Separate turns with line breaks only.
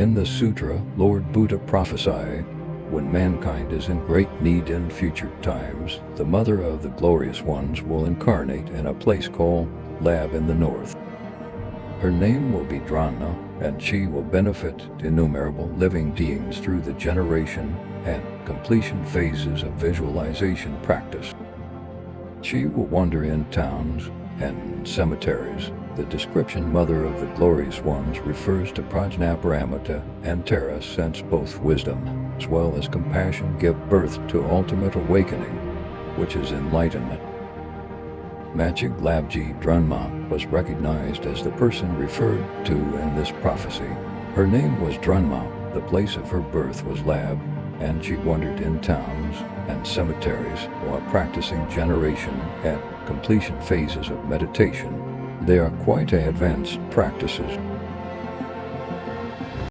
In the Sutra, Lord Buddha prophesied, when mankind is in great need in future times, the Mother of the Glorious Ones will incarnate in a place called Lab in the north. Her name will be Dronma, and she will benefit innumerable living beings through the generation and completion phases of visualization practice. She will wander in towns and cemeteries. The description Mother of the Glorious Ones refers to Prajnaparamita and Tara, since both wisdom as well as compassion give birth to ultimate awakening, which is enlightenment. Machig Labji Drönma was recognized as the person referred to in this prophecy. Her name was Drma, the place of her birth was Lab, and she wandered in towns and cemeteries while practicing generation and completion phases of meditation. They are quite advanced practices.